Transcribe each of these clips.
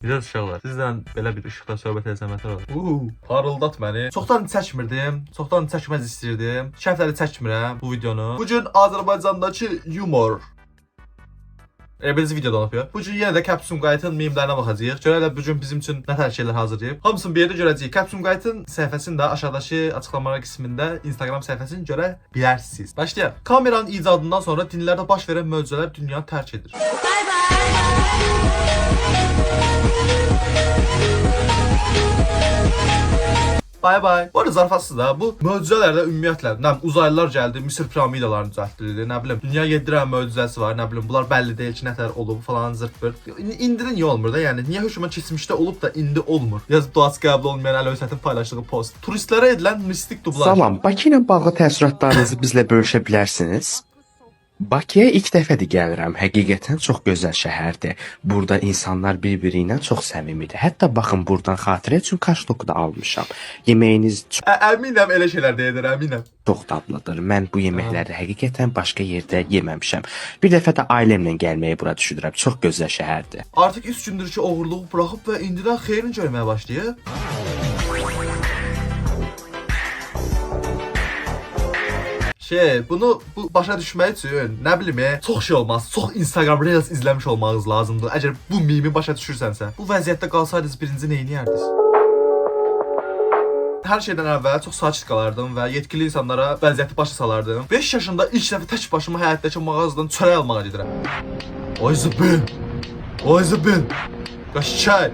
Biraz uşaqlar, sizdən belə bir işıqda söhbət etsəm məhtər olur. Parıldat məni. Çoxdan çəkmirdim, çoxdan çəkməz istəyirdim. Şərtləri çəkmirəm bu videonu. Bugün Azərbaycandakı yumor. Birinci videodan yapıyor. Bugün yenə də Capsum Guide-ın mimlərinə baxacağıq. Görələr bugün bizim üçün nə tər şeylər hazırlayıb. Hamısını bir yerdə görəcəyik. Capsum Guide-ın səhifəsini də aşağıdakı açıqlamalar qismində Instagram səhifəsini görə bilərsiniz. Başlayaq. Kameranın icadından sonra dinlərdə baş verən möcüzələr dünyanı tərk edir. Bye bye. Bu arada zarafatsız da bu möcüzələrdə ümumiyyətlə nə bilim uzaylılar gəldi, Misir piramidalarını düzəltdirildi, nə bilim dünya 7 dənə möcüzəsi var, nə bilim bunlar bəlli deyil ki, nətər olub falan zırt-pırt. İndinin niyə olmur da? Yəni niyə hökümət keçmişdə olub da indi olmur? Yazıb duası qəbul olmayan Əlövsətin paylaşdığı post. Turistlərə edilən mistik dublaj. Salam, Bakı ilə bağlı təəssüratlarınızı bizlə bölüşə bilərsiniz? Bakıya ilk dəfədir gəlirəm. Həqiqətən çox gözəl şəhərdir. Burada insanlar bir-biri ilə çox səmimidir. Hətta baxın buradan xatirə üçün kaştoku da almışam. Yeməyiniz Əminəm elə şeylər deyilir, əminəm. çox dadlıdır. Mən bu yeməkləri həqiqətən başqa yerdə yeməmişəm. Bir dəfə də ailəmlə gəlməyi bura düşürəm. Çox gözəl şəhərdir. Artıq 3 gündür ki, oğurluğu buraxıb və indidən xeyrini görməyə başlayıb. Bunu başa düşmək üçün nə bilim, çox şey olmaz. Çox Instagram Reels izləmiş olmağınız lazımdır. Əgər bu mimi başa düşürsənsə, bu vəziyyətdə qalsaydınız birinci nə edərdiniz? Hər şeydən əvvəl çox sakit qalardım və yetkili insanlara vəziyyəti başa salardım. 5 yaşında ilk dəfə tək başıma həyətdəki mağazadan çörək almağa gedirəm. Oy zıbın! Oy zıbın! Qaşçay!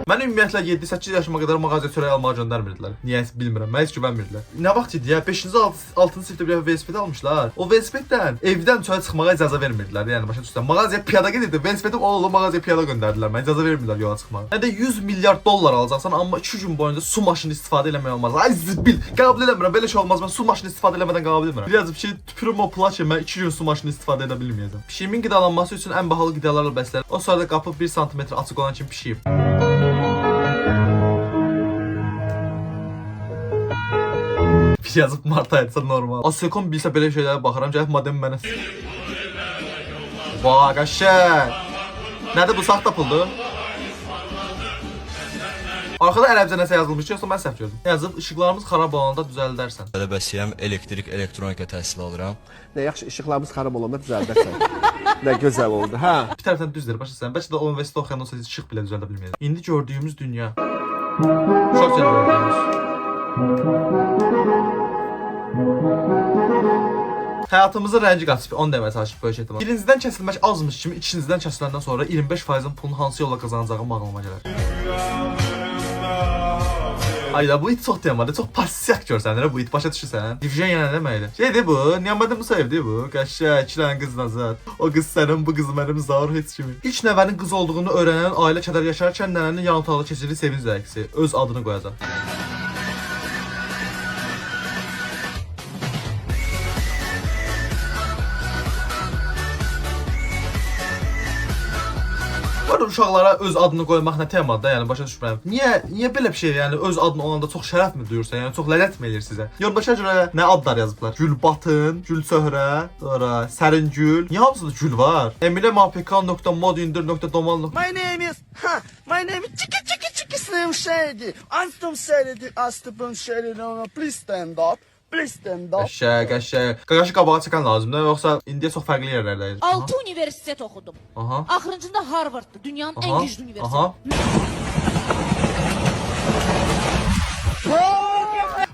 Mən ümumiyyətlə 7-8 yaşıma qədər mağazaya çörək almağa göndərmirdilər. Niyəsə bilmirəm, mən heç güvənmirdilər. Nə vaxt idi ya? 5-ci 6-cı sinifdə bir velosiped almışlar. O velosipeddən evdən çölə çıxmağa icazə vermirdilər. Yəni başa düşürsən, mağazaya piyada gedirdi. Velosipedim oldu, mağazaya piyada göndərdilər. Mən icazə vermirdilər yola çıxmağa. Nə də 100 milyard dollar alacaqsan, amma 2 gün boyunca su maşını istifadə eləmək olmaz. Ay zibil, qəbul eləmirəm. Belə şey olmaz. Mən su maşını istifadə eləmədən qəbul etmirəm. Yazıb ki, tüpürüm o pula ki, mən 2 gün su maşını istifadə edə bilməyəcəm. Pişiyimin qidalanması üçün ən bahalı qidalarla bəslənir. O sırada qapı 1 sm açıq olan kimi pişiyim. Yazıb Marta etsə normal. Asekon bilsə belə şeylərə baxaram, gəlib modem mənə. Vay qəşəng. Nədir bu, saxta puldur? Arkada ərəbcə nəsə yazılmış, yoxsa mən səhv gördüm. Yazıb işıqlarımız xarab olanda düzəldərsən. Tələbəsiyəm, elektrik, elektronika təhsil alıram. Nə yaxşı işıqlarımız xarab olanda düzəldərsən. Nə gözəl oldu, hə? Bir tərəfdən düzdür, başa sən. Bəlkə də o universitet oxuyan olsa işıq belə düzəldə bilməyəcək. İndi gördüyümüz dünya. Çox gözəl gördüyümüz. Həyatımızın rəngi qaçıb, onu deməyə çalışıb böyük ehtimal. Birincidən kəsilmək azmış kimi ikincidən kəsiləndən sonra 25%-in pulunu hansı yolla qazanacağım ağlıma gələr. Ayda bu it çox temadır, çox pasiyak görsənir bu it, başa düşürsən? Divizyon yenə nə deməkdir? Şeydir bu, Niyamədə bu sevdi bu, qəşəng, 2 dənə qız nazad. O qız sənin, bu qız mənim, zar heç kimi. İlk nəvənin qız olduğunu öyrənən ailə kədər yaşarkən nənənin yan otaqda keçirdiyi sevinc rəqsi, öz adını qoyacaq. Uşaqlara öz adını qoymaq nə temadır da, yəni başa düşmürəm. Niyə belə bir şey, yəni öz adını olanda çox şərəf mi duyursan, yəni çox ləzzət mi eləyir sizə? Yoldaşa görə nə adlar yazıblar? Gülbatın, Gülsöhrə, sonra Səringül. Niyə hamısında gül var? emile.mapk.modindir.domal. My name is Chiki Slim Shady. I'm from Shady. Astapın Shady. Please stand up. Qəşəng. Qaqaşı qabağa çəkən lazımdır, yoxsa indiyə çox fərqli yerlərdəyiz. 6 universitet oxudum. Aha. Axırıncında Harvarddır, dünyanın ən güclü universiteti. Aha.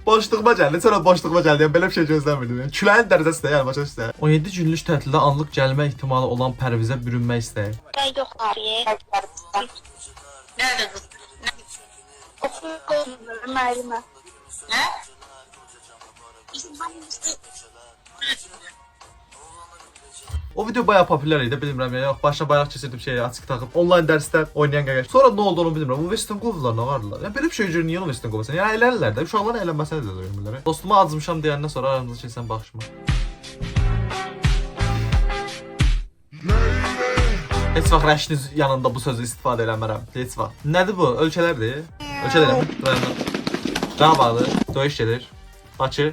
Boşluğuma gəldi, sonra boşluğuma gəldi. Yəni belə bir şey gözləmirdim. Yəni küləyin dərəcəsi də, yəni başa düşürsən. 17 günlük tətildə anlıq gəlmə ehtimalı olan Pərvizə bürünmək istəyir. Yox abi. Nerede kız? Okul müəllimə. Nə? O video bayağı popüler idi, bilmirəm ya. Yox, başına bayraq keçirdim şeyi, açıq taxıb onlayn dərsdə oynayan qaqaş. Sonra nə olduğunu bilmirəm. Universitetin qovdular, nə vardılar? Yəni belə bir şey görə niyə universitetin qovursan? Yəni əylənirlər də, uşaqların əylənməsinə də döyürmürlər. Dostuma acmışam deyəndən sonra aramızda keçsən baxışma. Heç vaxt rəşiniz yanında bu sözü istifadə eləmərəm. Heç vaxt. Nədir bu? Ölkələrdir. Ölkə deyirəm. Rayonlar. Qarabağdır. Döyüş gedir. Bakı.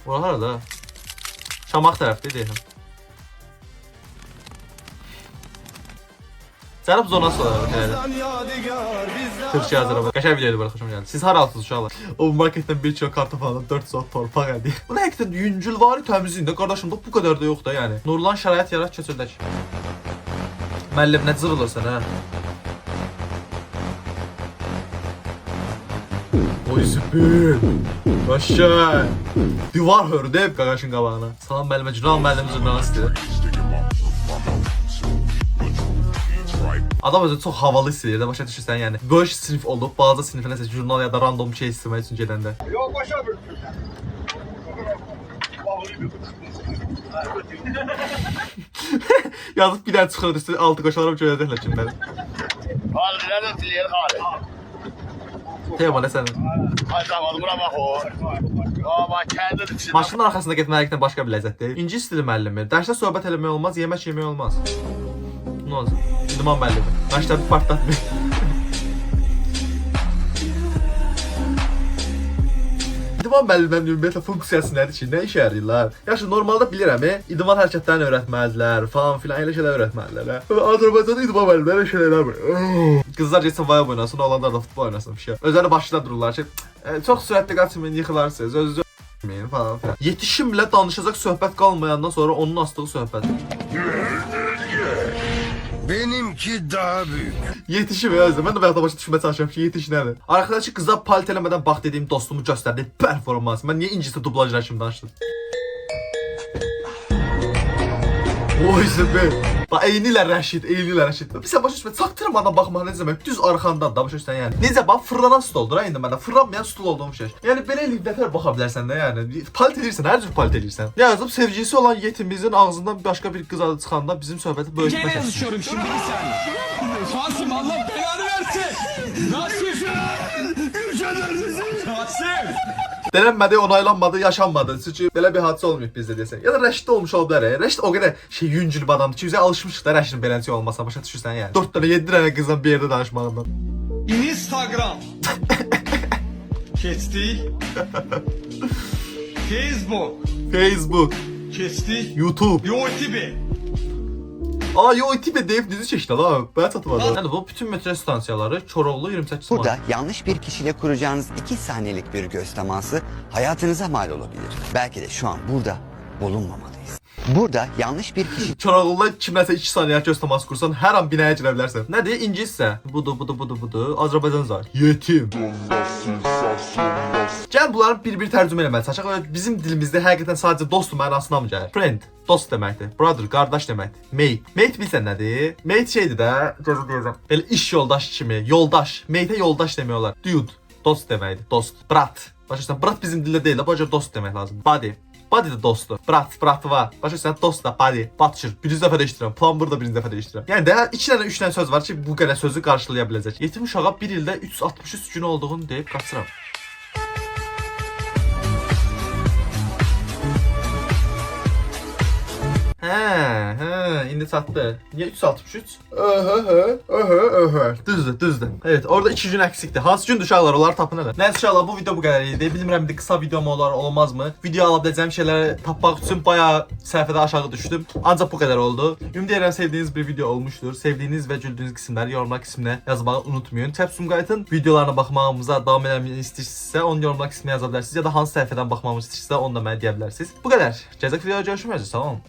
Bura harada? Şamax tərəfdə deyirəm. Cənub zonası olaraq elə. Türkiyə Azərbaycan. Qəşəng videoydu bu, xoşuma gəldi. Siz haralısınız uşaqlar? O marketdən 1 kilo kartof aldım, 4 sot torpaq ədi. Bu nə həqiqətən yüngülvari təmizliyində qardaşım da bu qədər də yox da yəni. Nurlan şərait yarat keçirdək. Müəllim nə cırılırsan hə? Oy süper. Başa. Divar hördü hep qaqaşın qabağına. Salam müəllimə, Cünal müəllim jurnalistdir. Adam özü çox havalı hiss edir də, başa düşürsən yəni. Böyük sinif olub, balaca sinifə nəsə jurnal ya da random şey istəmək üçün gedəndə. Yok başa bir. Yazıb bir dənə çıxır üstü, altı qoşalarım görəcəklər kimləri. Hadi nerede dilir hadi. Tema nə sənin? Hadi tamam buna bak o. Ama kendin için. Maşının arxasında getməkdən başqa bir ləzzət deyil. İngilis dili müəllimi. Dərsdə söhbət eləmək olmaz, yemək yemək olmaz. Nə olacaq? İdman müəllimi. Məktəbi partlatmıyor. İdman müəllimlərinin ümumiyyətlə funksiyası nədir ki? Nə işə yarayırlar? Yaxşı, normalda bilirəm, idman hərəkətlərini öyrətməlidirlər, falan filan elə şeylər öyrətməlidirlər. Azərbaycanda idman müəllimləri elə şeylər eləmir. Qızlar getsin voleybol oynasın, oğlanlar da futbol oynasın bir şey. Özləri başında dururlar ki, çox sürətli qaçmayın, yıxılarsınız, özünüzü öyrətməyin falan filan. Yetişimlə danışacaq söhbət qalmayandan sonra onun astığı söhbət. Benimki daha büyük. Yetişim özüm. Ben de bayaqda başa düşmeye çalışıyorum ki yetiş nədir? Arkadaşı qıza palit eləmədən bax dediyim dostumu göstərdi performans. Mən niyə ingiliscə dublajlar kimi danışdım? Oy süper. Bax eynilə Rəşid, eynilə Rəşid. Bir sən başa düşmə, çaktırmadan baxmaq nə demək? Düz arxandan da başa düşsən yəni. Necə bax fırlanan stoldur ha indi məndə. Fırlanmayan stol olduğum şey. Yəni belə elibdətlər baxa bilərsən də yəni. Palit edirsən, hər cür palit edirsən. Yazıb sevgilisi olan yetimimizin ağzından başqa bir qız adı çıxanda bizim söhbəti böyütmək. Gene yazışıyorum şimdi bir saniye. Kasım Allah belanı versin. Kasım. Denenmədi, onaylanmadı, yaşanmadı. Çünki belə bir hadisə olmayıb bizdə desən. Ya da Rəşiddə olmuş olub da. Rəşid o qədər yüngül bir adamdır ki, bizə alışmışıq da Rəşidin beləncə olmasına, başa düşürsən yəni. 4 dənə, 7 dənə qızla bir yerdə danışmağından. Instagram. Keçtik. Facebook, Keçtik. YouTube. YouTube. Aa YouTube deyib dizi çəkdi la. Bəyə çatmadı. Yəni bu bütün metro stansiyaları Koroğlu 28 Burada yanlış bir kişiyle kuracağınız 2 saniyelik bir göz teması hayatınıza mal olabilir. Belki de şu an burada bulunmamalıyız. Burada yanlış bir kişi Koroğlu'la kimləsə 2 saniyə göz təması kursan hər an binaya girə bilərsən. Nədir? İngiliscə. Budur. Azərbaycan zar. Yetim. Gəl bunları bir-bir tərcümə eləməli çalışaq. Bizim dilimizdə həqiqətən sadəcə dost mənasına mı gəlir? Friend, dost deməkdir. Brother, qardaş deməkdir. Mate. Mate bilsən nədir? Mate şeydir də, gözü deyəcəm. Belə iş yoldaş kimi, yoldaş. Mate'ə yoldaş demək olar. Dude, dost deməkdir. Dost. Brat. Başa brat bizim dildə deyil, bu cür dost demək lazımdır. Buddy. Buddy də dostdur. Bratı var. Başa düşürsən, dost da buddy. Butcher. Birinci dəfə dəyişdirirəm. Plumber da birinci dəfə dəyişdirirəm. Yəni də 2 dənə 3 dənə söz var ki, bu qədər sözü qarşılaya biləcək. Yetim uşağa bir ildə 363 gün olduğunu deyib qaçıram. Hə, indi çatdı. Niyə 363? Düzdür. Evet, orada 2 gün əksikdir. Hansı gündür uşaqlar, onları tapın elə. Nəysə uşaqlar, bu video bu qədər idi. Bilmirəm indi qısa video mu olar, olmazmı? Video ala biləcəyim şeyləri tapmaq üçün bayağı səhifədə aşağı düşdüm. Ancaq bu qədər oldu. Ümid edirəm sevdiyiniz bir video olmuşdur. Sevdiyiniz və güldüyünüz qismləri yorumlar qisminə yazmağı unutmayın. Sumqayıtın videolarına baxmağımıza davam eləməyi istəyirsinizsə, onu yorumlar qisminə yaza bilərsiniz ya da hansı səhifədən baxmağımızı istəyirsinizsə, onu da mənə deyə bilərsiniz. Bu qədər. Gələcək videoda görüşmək üzrə. Sağ olun.